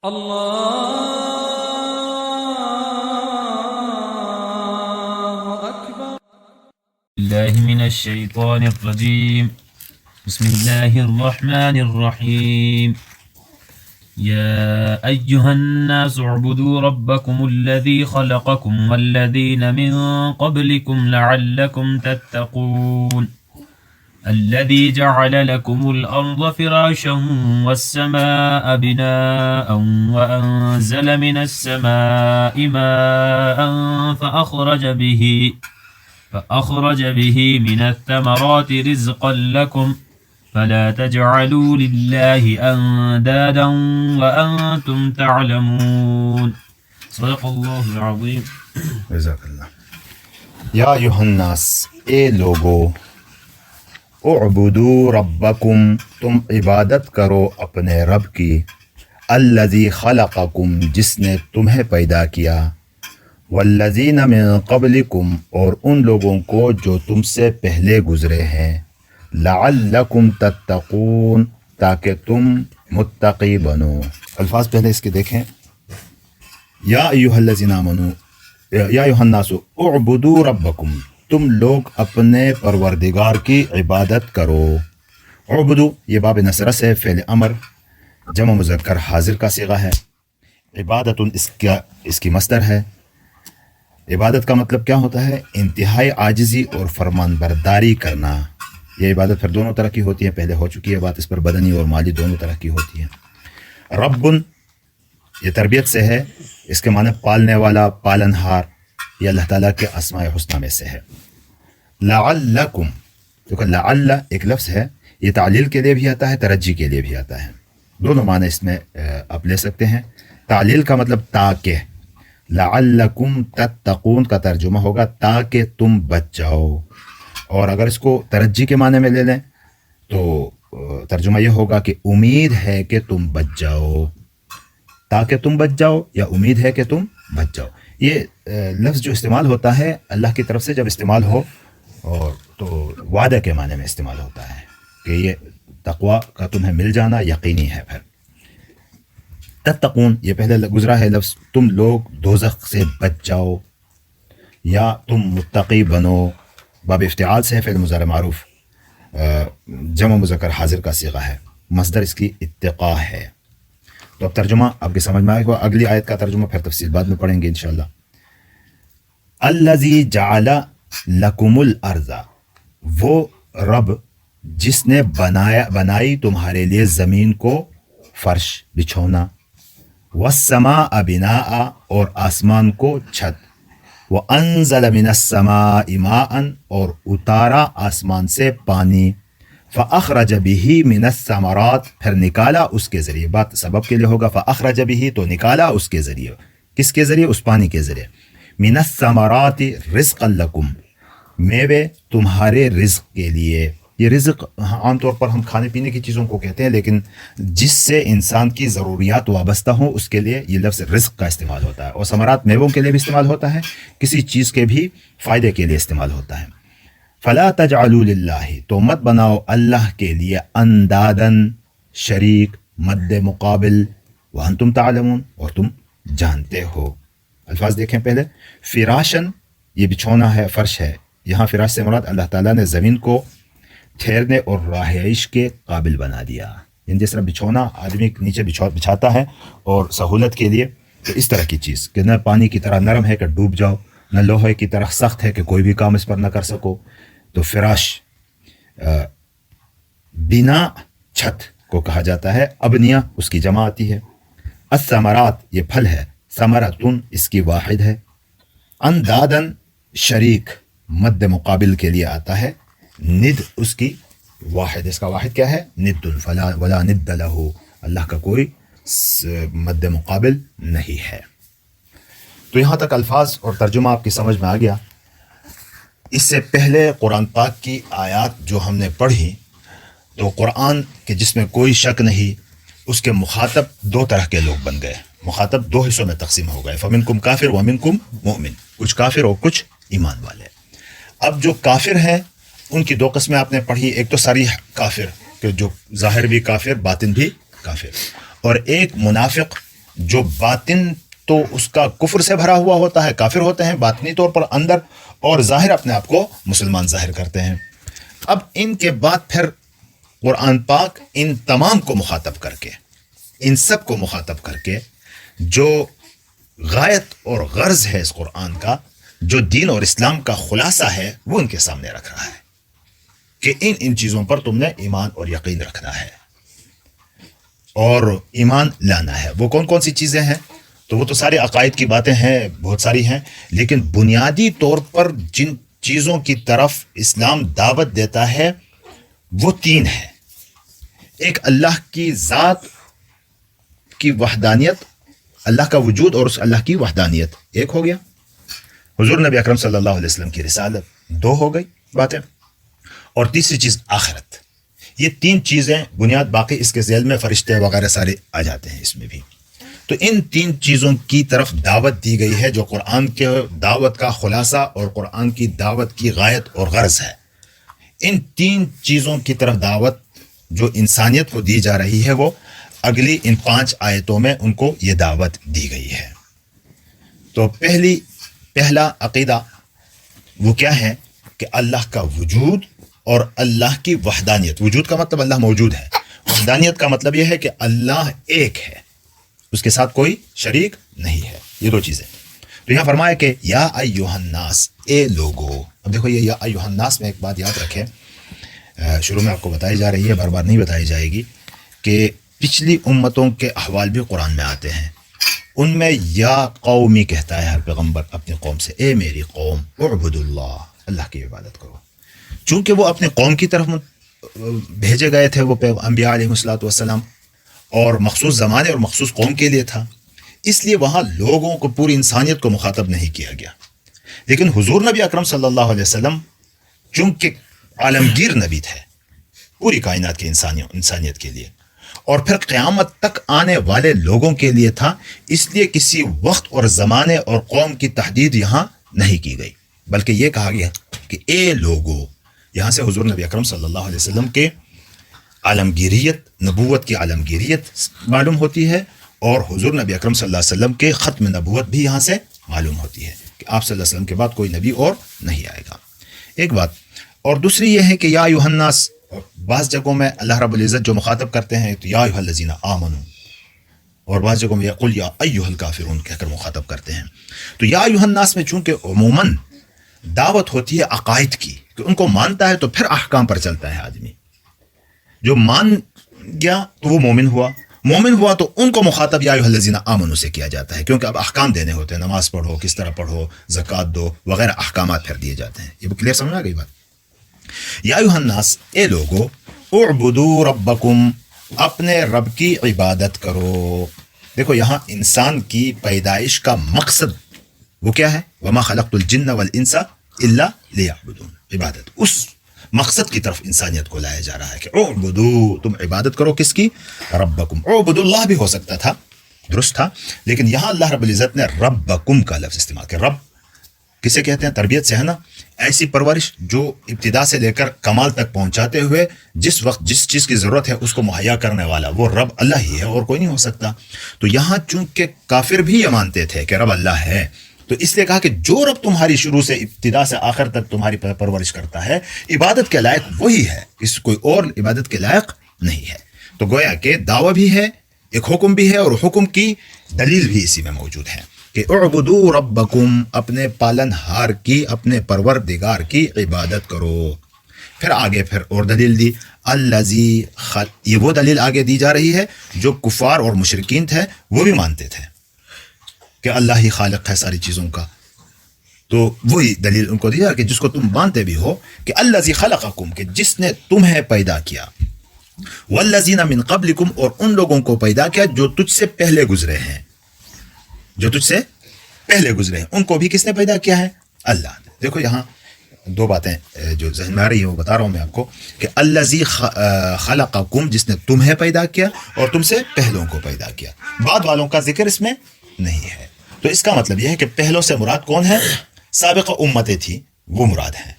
الله أكبر. الله من الشيطان الرجيم. بسم الله الرحمن الرحيم. يا أيها الناس اعبدوا ربكم الذي خلقكم والذين من قبلكم لعلكم تتقون الذي جعل لكم الأرض فراشا والسماء بناء وأنزل من السماء ماء فأخرج به من الثمرات رزقا لكم فلا تجعلوا لله أندادا وأنتم تعلمون. صدق الله العظيم. جزاک اللہ. یا ایھا الناس، اے لوگو، اعبدوا ربکم، تم عبادت کرو اپنے رب کی، الذی خلقکم، جس نے تمہیں پیدا کیا، والذین من قبلکم، اور ان لوگوں کو جو تم سے پہلے گزرے ہیں، لعلکم تتقون، تاکہ تم متقی بنو. الفاظ پہلے اس کے دیکھیں. یا ایھا الذین آمنوا، یا ایھا الناس اعبدوا ربکم، تم لوگ اپنے پروردگار کی عبادت کرو. اعبدو، یہ باب نصرہ سے فعل امر جمع مذکر حاضر کا صیغہ ہے. عبادت اس کی مصدر ہے. عبادت کا مطلب کیا ہوتا ہے؟ انتہائی عاجزی اور فرمان برداری کرنا. یہ عبادت پھر دونوں طرح کی ہوتی ہے، پہلے ہو چکی ہے بات اس پر، بدنی اور مالی دونوں طرح کی ہوتی ہے. رب، یہ تربیت سے ہے، اس کے معنی پالنے والا، پالنہار، یہ اللہ تعالیٰ کے اسماء حسنہ میں سے ہے. لعلکم، کیونکہ لعل ایک لفظ ہے، یہ تعلیل کے لیے بھی آتا ہے، ترجی کے لیے بھی آتا ہے. دونوں معنی اس میں آپ لے سکتے ہیں. تعلیل کا مطلب تاکہ، لعلکم تتقون کا ترجمہ ہوگا تاکہ تم بچ جاؤ. اور اگر اس کو ترجی کے معنی میں لے لیں تو ترجمہ یہ ہوگا کہ امید ہے کہ تم بچ جاؤ، تاکہ تم بچ جاؤ یا امید ہے کہ تم بچ جاؤ. یہ لفظ جو استعمال ہوتا ہے اللہ کی طرف سے جب استعمال ہو اور تو وعدہ کے معنی میں استعمال ہوتا ہے کہ یہ تقوی کا تمہیں مل جانا یقینی ہے. پھر تتقون، یہ پہلے گزرا ہے لفظ، تم لوگ دوزخ سے بچ جاؤ یا تم متقی بنو. باب افتعال سے فعل مضارع معروف جمع مذکر حاضر کا صیغہ ہے، مصدر اس کی اتقاء ہے. تو اب ترجمہ آپ کی سمجھ میں آئے گا. اگلی آیت کا ترجمہ پھر تفصیل بعد میں پڑھیں گے انشاءاللہ. الذی جعل لکم الارض، وہ رب جس نے بنائی تمہارے لیے زمین کو فرش، بچھونا، والسماء بناء، اور آسمان کو چھت، وانزل من السماء ماء، اور اتارا آسمان سے پانی، فاخرج به من الثمرات، پھر نکالا اس کے ذریعے. بات سبب کے لیے ہوگا، فاخرج به، تو نکالا اس کے ذریعے. کس کے ذریعے؟ اس پانی کے ذریعے. من الثمرات رزقا لکم، میوے تمہارے رزق کے لیے. یہ رزق عام طور پر ہم کھانے پینے کی چیزوں کو کہتے ہیں، لیکن جس سے انسان کی ضروریات وابستہ ہوں اس کے لیے یہ لفظ رزق کا استعمال ہوتا ہے. اور ثمرات میووں کے لیے بھی استعمال ہوتا ہے، کسی چیز کے بھی فائدے کے لیے استعمال ہوتا ہے. فلا تجعلوا للہ، تو مت بناؤ اللہ کے لیے، اندادن، شریک، مد مقابل، وانتم تعلمون، اور تم جانتے ہو. الفاظ دیکھیں پہلے. فراشن، یہ بچھونا ہے، فرش ہے. یہاں فراش سے مراد اللہ تعالیٰ نے زمین کو ٹھہرنے اور رہائش کے قابل بنا دیا. یعنی جس طرح بچھونا آدمی نیچے بچھاتا ہے اور سہولت کے لیے، تو اس طرح کی چیز کہ نہ پانی کی طرح نرم ہے کہ ڈوب جاؤ، نہ لوہے کی طرح سخت ہے کہ کوئی بھی کام اس پر نہ کر سکو. تو فراش، بنا چھت کو کہا جاتا ہے، ابنیہ اس کی جمع آتی ہے. الثمرات، یہ پھل ہے، ثمرتن اس کی واحد ہے. اندادن، شریک، مد مقابل کے لیے آتا ہے. ند اس کی واحد، اس کا واحد کیا ہے؟ ند، فلا ولا ند لہ، اللہ کا کوئی مد مقابل نہیں ہے. تو یہاں تک الفاظ اور ترجمہ آپ کی سمجھ میں آ گیا. اس سے پہلے قرآن پاک کی آیات جو ہم نے پڑھی، تو قرآن کے جس میں کوئی شک نہیں، اس کے مخاطب دو طرح کے لوگ بن گئے. مخاطب دو حصوں میں تقسیم ہو گئے، فمنکم کافر ومنکم مؤمن، کچھ کافر اور کچھ ایمان والے. اب جو کافر ہیں ان کی دو قسمیں آپ نے پڑھی، ایک تو صریح کافر کہ جو ظاہر بھی کافر باطن بھی کافر، اور ایک منافق جو باطن تو اس کا کفر سے بھرا ہوا ہوتا ہے، کافر ہوتے ہیں باطنی طور پر اندر، اور ظاہر اپنے آپ کو مسلمان ظاہر کرتے ہیں۔ اب ان کے بعد پھر قرآن پاک ان تمام کو مخاطب کر کے، ان سب کو مخاطب کر کے جو غایت اور غرض ہے اس قرآن کا، جو دین اور اسلام کا خلاصہ ہے، وہ ان کے سامنے رکھ رہا ہے کہ ان چیزوں پر تم نے ایمان اور یقین رکھنا ہے اور ایمان لانا ہے۔ وہ کون کون سی چیزیں ہیں؟ تو وہ تو سارے عقائد کی باتیں ہیں، بہت ساری ہیں، لیکن بنیادی طور پر جن چیزوں کی طرف اسلام دعوت دیتا ہے وہ تین ہیں۔ ایک اللہ کی ذات کی وحدانیت، اللہ کا وجود اور اس اللہ کی وحدانیت ایک ہو گیا، حضور نبی اکرم صلی اللہ علیہ وسلم کی رسالت دو ہو گئی باتیں، اور تیسری چیز آخرت۔ یہ تین چیزیں بنیاد، باقی اس کے ذیل میں فرشتے وغیرہ سارے آ جاتے ہیں اس میں بھی۔ تو ان تین چیزوں کی طرف دعوت دی گئی ہے جو قرآن کے دعوت کا خلاصہ اور قرآن کی دعوت کی غایت اور غرض ہے۔ ان تین چیزوں کی طرف دعوت جو انسانیت کو دی جا رہی ہے، وہ اگلی ان 5 آیتوں میں ان کو یہ دعوت دی گئی ہے۔ تو پہلا عقیدہ وہ کیا ہے کہ اللہ کا وجود اور اللہ کی وحدانیت۔ وجود کا مطلب اللہ موجود ہے، وحدانیت کا مطلب یہ ہے کہ اللہ ایک ہے، اس کے ساتھ کوئی شریک نہیں ہے۔ یہ دو چیزیں۔ تو یہاں فرمایا کہ یا ایھا الناس، اے لوگو۔ اب دیکھو یہ یا ایھا الناس میں ایک بات یاد رکھیں، شروع میں آپ کو بتائی جا رہی ہے، بار بار نہیں بتائی جائے گی، کہ پچھلی امتوں کے احوال بھی قرآن میں آتے ہیں۔ ان میں یا قومی کہتا ہے ہر پیغمبر اپنی قوم سے، اے میری قوم اعبدوا اللہ، اللہ کی عبادت کرو۔ چونکہ وہ اپنے قوم کی طرف بھیجے گئے تھے، وہ انبیاء علیہ الصلوۃ والسلام، اور مخصوص زمانے اور مخصوص قوم کے لیے تھا، اس لیے وہاں لوگوں کو، پوری انسانیت کو مخاطب نہیں کیا گیا۔ لیکن حضور نبی اکرم صلی اللہ علیہ وسلم چونکہ عالمگیر نبی تھے پوری کائنات کی انسانیت کے لیے، اور پھر قیامت تک آنے والے لوگوں کے لیے تھا، اس لیے کسی وقت اور زمانے اور قوم کی تحدید یہاں نہیں کی گئی، بلکہ یہ کہا گیا کہ اے لوگو۔ یہاں سے حضور نبی اکرم صلی اللہ علیہ وسلم کے عالمگیریت، نبوت کی عالمگیریت معلوم ہوتی ہے، اور حضور نبی اکرم صلی اللہ علیہ وسلم کے ختم نبوت بھی یہاں سے معلوم ہوتی ہے کہ آپ صلی اللہ علیہ وسلم کے بعد کوئی نبی اور نہیں آئے گا۔ ایک بات، اور دوسری یہ ہے کہ یا ایھا الناس، بعض جگہوں میں اللہ رب العزت جو مخاطب کرتے ہیں تو یا ایھا الذین آمنوا، اور بعض جگہوں میں یقول یا ایھا الکافرون کہہ کر مخاطب کرتے ہیں۔ تو یا ایھا الناس میں چونکہ عموماً دعوت ہوتی ہے عقائد کی، کہ ان کو مانتا ہے تو پھر احکام پر چلتا ہے آدمی، جو مان گیا تو وہ مومن ہوا تو ان کو مخاطب یا ایھا الذین آمنوا سے کیا جاتا ہے، کیونکہ اب احکام دینے ہوتے ہیں، نماز پڑھو، کس طرح پڑھو، زکوٰۃ دو وغیرہ، احکامات پھر دیے جاتے ہیں۔ یہ کلیئر سمجھ آ گئی بات؟ یا ایھا الناس، اے لوگو، اعبدوا ربکم، اپنے رب کی عبادت کرو۔ دیکھو یہاں انسان کی پیدائش کا مقصد وہ کیا ہے؟ وما خلقت الجن والانس الا لیعبدون، عبادت۔ اس مقصد کی طرف انسانیت کو لایا جا رہا ہے کہ اعبدو، تم عبادت کرو کس کی؟ ربکم۔ اعبدو اللہ بھی ہو سکتا تھا، درست تھا، لیکن یہاں اللہ رب العزت نے ربکم کا لفظ استعمال کیا۔ رب کسے کہتے ہیں؟ تربیت سے ہے نا، ایسی پرورش جو ابتدا سے لے کر کمال تک پہنچاتے ہوئے جس وقت جس چیز کی ضرورت ہے اس کو مہیا کرنے والا، وہ رب اللہ ہی ہے اور کوئی نہیں ہو سکتا۔ تو یہاں چونکہ کافر بھی یہ مانتے تھے کہ رب اللہ ہے، تو اس لیے کہا کہ جو رب تمہاری شروع سے ابتدا سے آخر تک تمہاری پرورش کرتا ہے، عبادت کے لائق وہی ہے، اس کوئی اور عبادت کے لائق نہیں ہے۔ تو گویا کہ دعویٰ بھی ہے، ایک حکم بھی ہے، اور حکم کی دلیل بھی اسی میں موجود ہے کہ اعبدوا ربکم، اپنے پالن ہار کی، اپنے پروردگار کی عبادت کرو۔ پھر آگے پھر اور دلیل دی، الذی یہ وہ دلیل آگے دی جا رہی ہے جو کفار اور مشرکین تھے وہ بھی مانتے تھے کہ اللہ ہی خالق ہے ساری چیزوں کا، تو وہی دلیل ان کو دی جا کہ جس کو تم مانتے بھی ہو کہ الذی خلقکم، کہ جس نے تمہیں پیدا کیا، والذین من قبلکم، اور ان لوگوں کو پیدا کیا جو تجھ سے پہلے گزرے ہیں، جو تجھ سے پہلے گزرے ہیں، ان کو بھی کس نے پیدا کیا ہے؟ اللہ نے۔ دیکھو یہاں دو باتیں جو ذہن میں آ رہی ہیں وہ بتا رہا ہوں میں آپ کو کہ الذی خلقکم، جس نے تمہیں پیدا کیا اور تم سے پہلوں کو پیدا کیا، بعد والوں کا ذکر اس میں نہیں ہے۔ تو اس کا مطلب یہ ہے کہ پہلوں سے مراد کون ہے؟ سابقہ امتیں تھی وہ مراد ہیں،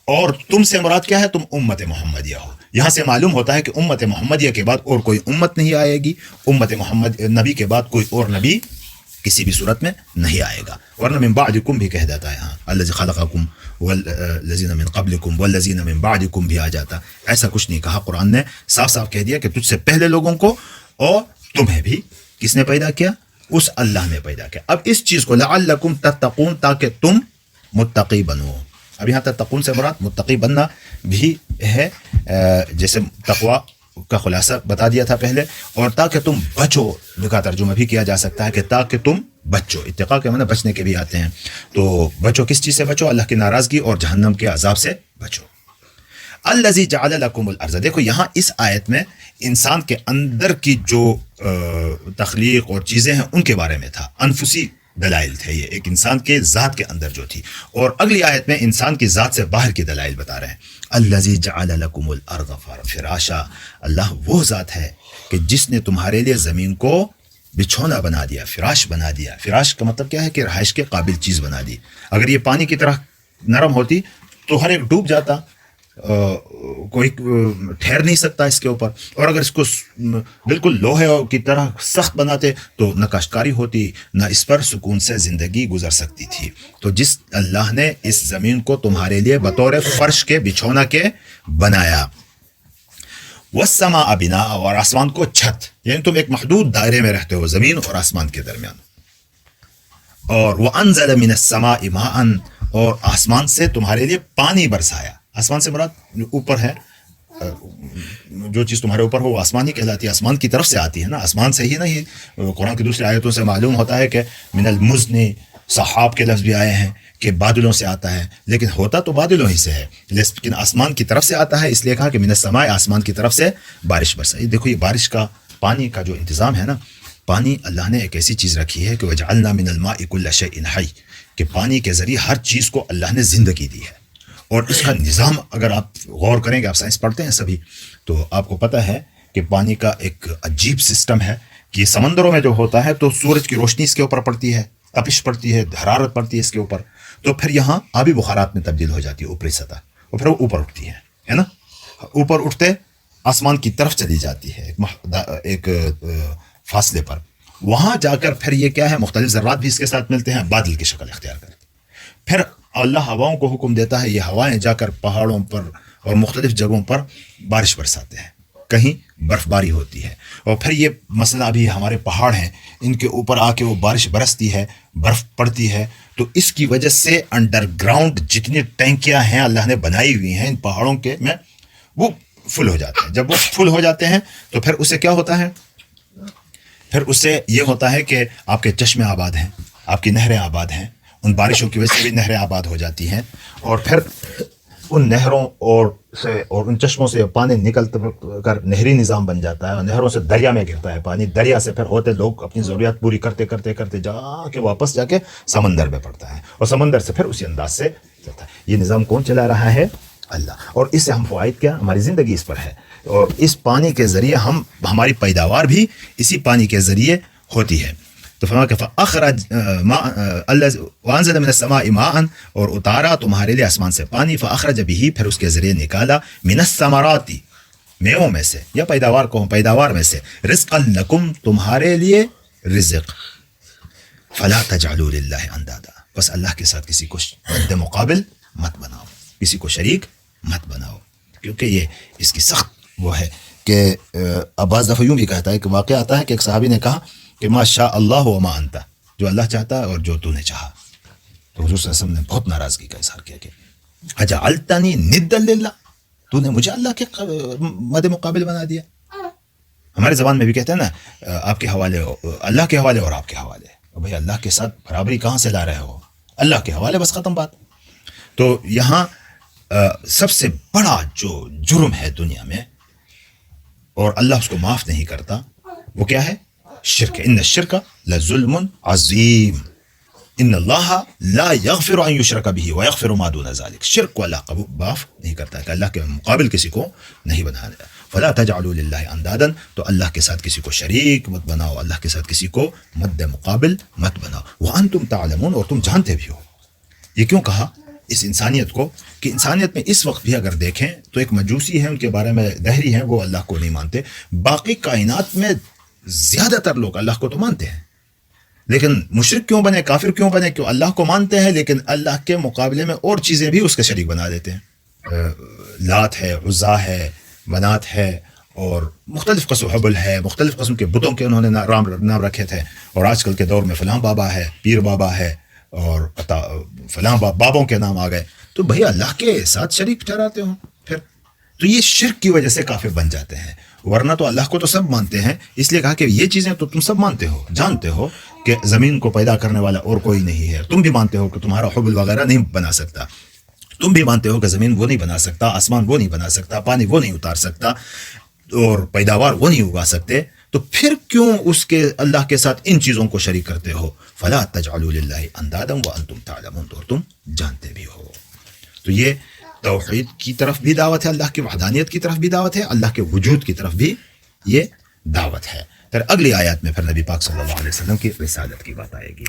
اور تم سے مراد کیا ہے؟ تم امت محمدیہ ہو، یہاں سے معلوم ہوتا ہے کہ امت محمدیہ کے بعد اور کوئی امت نہیں آئے گی، امت محمد نبی کے بعد کوئی اور نبی کسی بھی صورت میں نہیں آئے گا، ورنہ من بعدکم بھی کہہ دیتا ہے، ہاں الذی خلقکم والذین من قبلکم والذین من بعدکم بھی آ جاتا، ایسا کچھ نہیں کہا۔ قرآن نے صاف صاف کہہ دیا کہ تجھ سے پہلے لوگوں کو اور تمہیں بھی کس نے پیدا کیا؟ اس اللہ نے پیدا کیا۔ اب اس چیز کو لعلکم تتقون، تاکہ تم متقی بنو۔ اب یہاں تتقون سے مراد متقی بننا بھی ہے، جیسے تقوی کا خلاصہ بتا دیا تھا پہلے، اور تاکہ تم بچو کا ترجمہ بھی کیا جا سکتا ہے کہ تاکہ تم بچو، اتقاء کے معنی بچنے کے بھی آتے ہیں، تو بچو کس چیز سے بچو؟ اللہ کی ناراضگی اور جہنم کے عذاب سے بچو۔ الذی جعل لکم الارض، دیکھو یہاں اس آیت میں انسان کے اندر کی جو تخلیق اور چیزیں ہیں ان کے بارے میں تھا، انفسی دلائل تھے، یہ ایک انسان کے ذات کے اندر جو تھی، اور اگلی آیت میں انسان کی ذات سے باہر کی دلائل بتا رہے ہیں۔ الذی جعل لکم الارض فراشا، اللہ وہ ذات ہے کہ جس نے تمہارے لیے زمین کو بچھونا بنا دیا، فراش بنا دیا۔ فراش کا مطلب کیا ہے؟ کہ رہائش کے قابل چیز بنا دی۔ اگر یہ پانی کی طرح نرم ہوتی تو ہر ایک ڈوب جاتا، کوئی ٹھہر نہیں سکتا اس کے اوپر، اور اگر اس کو بالکل لوہے کی طرح سخت بناتے تو نہ کاشتکاری ہوتی، نہ اس پر سکون سے زندگی گزر سکتی تھی۔ تو جس اللہ نے اس زمین کو تمہارے لیے بطور فرش کے بچھونا کے بنایا، والسماء بناء، اور آسمان کو چھت، یعنی تم ایک محدود دائرے میں رہتے ہو زمین اور آسمان کے درمیان، اور وانزل من السماء ماء، اور آسمان سے تمہارے لیے پانی برسایا۔ آسمان سے مراد اوپر ہے، جو چیز تمہارے اوپر ہو وہ آسمان ہی کہلاتی ہے، آسمان کی طرف سے آتی ہے نا، آسمان سے ہی نہیں۔ قرآن کی دوسری آیتوں سے معلوم ہوتا ہے کہ من المزن، سحاب کے لفظ بھی آئے ہیں کہ بادلوں سے آتا ہے، لیکن ہوتا تو بادلوں ہی سے ہے، لیکن آسمان کی طرف سے آتا ہے، اس لیے کہا کہ من السماء، آسمان کی طرف سے بارش برسائی۔ دیکھو یہ بارش کا پانی کا جو انتظام ہے نا، پانی اللہ نے ایک ایسی چیز رکھی ہے کہ وجعلنا من الماء كل شيء حي، کہ پانی کے ذریعے ہر چیز کو اللہ نے زندگی دی ہے، اور اس کا نظام اگر آپ غور کریں گے، آپ سائنس پڑھتے ہیں سبھی، تو آپ کو پتہ ہے کہ پانی کا ایک عجیب سسٹم ہے کہ سمندروں میں جو ہوتا ہے تو سورج کی روشنی اس کے اوپر پڑتی ہے، تپش پڑتی ہے، حرارت پڑتی ہے اس کے اوپر، تو پھر یہاں آبی بخارات میں تبدیل ہو جاتی ہے اوپری سطح، اور پھر وہ اوپر اٹھتی ہے نا، اوپر اٹھتے آسمان کی طرف چلی جاتی ہے ایک فاصلے پر، وہاں جا کر پھر یہ کیا ہے، مختلف ذرات بھی اس کے ساتھ ملتے ہیں، بادل کی شکل اختیار کرتے ہیں۔ پھر اللہ ہواؤں کو حکم دیتا ہے، یہ ہوائیں جا کر پہاڑوں پر اور مختلف جگہوں پر بارش برساتے ہیں، کہیں برف باری ہوتی ہے، اور پھر یہ مسئلہ ابھی ہمارے پہاڑ ہیں، ان کے اوپر آ کے وہ بارش برستی ہے، برف پڑتی ہے، تو اس کی وجہ سے انڈر گراؤنڈ جتنی ٹینکیاں ہیں اللہ نے بنائی ہوئی ہیں ان پہاڑوں کے میں، وہ فل ہو جاتے ہیں۔ جب وہ فل ہو جاتے ہیں تو پھر اسے کیا ہوتا ہے؟ پھر اس سے یہ ہوتا ہے کہ آپ کے چشمے آباد ہیں، آپ کی نہریں آباد ہیں، ان بارشوں کی وجہ سے بھی نہریں آباد ہو جاتی ہیں، اور پھر ان نہروں اور ان چشموں سے پانی نکل کر نہری نظام بن جاتا ہے، اور نہروں سے دریا میں گرتا ہے پانی، دریا سے پھر ہوتے لوگ اپنی ضروریات پوری کرتے کرتے کرتے جا کے واپس جا کے سمندر میں پڑتا ہے، اور سمندر سے پھر اسی انداز سے چلتا ہے۔ یہ نظام کون چلا رہا ہے؟ اللہ۔ اور اس سے ہم فوائد کیا؟ ہماری زندگی اس پر ہے، اور اس پانی کے ذریعے ہماری پیداوار بھی اسی پانی کے ذریعے ہوتی ہے۔ تو فرمایا کہ فَأَخْرَجَ وَأَنزَلَ مِنَ السَّمَاءِ مَاءً، اور اتارا تمہارے لیے آسمان سے پانی، فَأَخْرَجَ بِهِ، پھر اس کے ذریعے نکالا، مِنَ الثَّمَرَاتِ، میووں میں سے، یا پیداوار میں سے، رِزْقًا لَكُمْ، تمہارے لیے رزق، فَلَا تَجْعَلُوا لِلَّهِ أَنْدَادًا، بس اللہ کے ساتھ کسی کو مد مقابل مت بناؤ، کسی کو شریک مت بناؤ، کیونکہ یہ اس کی سخت وہ ہے کہ بعض دفعہ یوں بھی کہتا ہے کہ واقعہ آتا ہے کہ ایک صحابی نے کہا کہ ما شاء اللہ و ما انت، جو اللہ چاہتا ہے اور جو تو نے چاہا، تو حضور صلی اللہ علیہ وسلم نے بہت ناراضگی کا اظہار کیا کہ اجعلتنی ندا للہ، تو نے مجھے اللہ کے مد مقابل بنا دیا۔ ہمارے زبان میں بھی کہتے ہیں نا، آپ کے حوالے اللہ کے حوالے اور آپ کے حوالے، بھائی اللہ کے ساتھ برابری کہاں سے لا رہے ہو؟ اللہ کے حوالے، بس ختم بات۔ تو یہاں سب سے بڑا جو جرم ہے دنیا میں اور اللہ اس کو معاف نہیں کرتا، وہ کیا ہے؟ شرک۔ ان الشرک لظلم عظیم، ان اللہ لا یغفر ان یشرک به ویغفر ما دون ذلک، شرک کو اللہ معاف نہیں کرتا کہ اللہ کے مقابل کسی کو نہیں بنانا۔ فلا تجعلوا للہ اندادا، تو اللہ کے ساتھ کسی کو شریک مت بناؤ، اللہ کے ساتھ کسی کو مد مقابل مت بناؤ، وانتم تعلمون، اور تم جانتے بھی ہو۔ یہ کیوں کہا؟ اس انسانیت کو کہ انسانیت میں اس وقت بھی اگر دیکھیں تو ایک مجوسی ہیں، ان کے بارے میں دہری ہیں، وہ اللہ کو نہیں مانتے. باقی کائنات میں زیادہ تر لوگ اللہ کو تو مانتے ہیں، لیکن مشرک کیوں بنے، کافر کیوں بنے؟ کیوں اللہ کو مانتے ہیں لیکن اللہ کے مقابلے میں اور چیزیں بھی اس کے شریک بنا دیتے ہیں. لات ہے، عزا ہے، منات ہے، اور مختلف قسم حبل ہے، مختلف قسم کے بتوں کے انہوں نے نام رکھے تھے. اور آج کل کے دور میں فلاں بابا ہے، پیر بابا ہے، اور فلاں بابوں کے نام آ گئے. تو بھئی اللہ کے ساتھ شریک ٹھہراتے ہوں پھر تو یہ شرک کی وجہ سے کافر بن جاتے ہیں. ورنہ تو اللہ کو تو سب مانتے ہیں. اس لیے کہا کہ یہ چیزیں تو تم سب مانتے ہو، جانتے ہو کہ زمین کو پیدا کرنے والا اور کوئی نہیں ہے. تم بھی مانتے ہو کہ تمہارا حبل وغیرہ نہیں بنا سکتا. تم بھی مانتے ہو کہ زمین وہ نہیں بنا سکتا، آسمان وہ نہیں بنا سکتا، پانی وہ نہیں اتار سکتا، اور پیداوار وہ نہیں اگا سکتے. تو پھر کیوں اس کے اللہ کے ساتھ ان چیزوں کو شریک کرتے ہو؟ فلا تجعلوا للہ اندادا وانتم تعلمون، اور تم جانتے بھی ہو. تو یہ توحید کی طرف بھی دعوت ہے، اللہ کی وحدانیت کی طرف بھی دعوت ہے، اللہ کے وجود کی طرف بھی یہ دعوت ہے. پھر اگلی آیات میں پھر نبی پاک صلی اللہ علیہ وسلم کی رسالت کی بات آئے گی.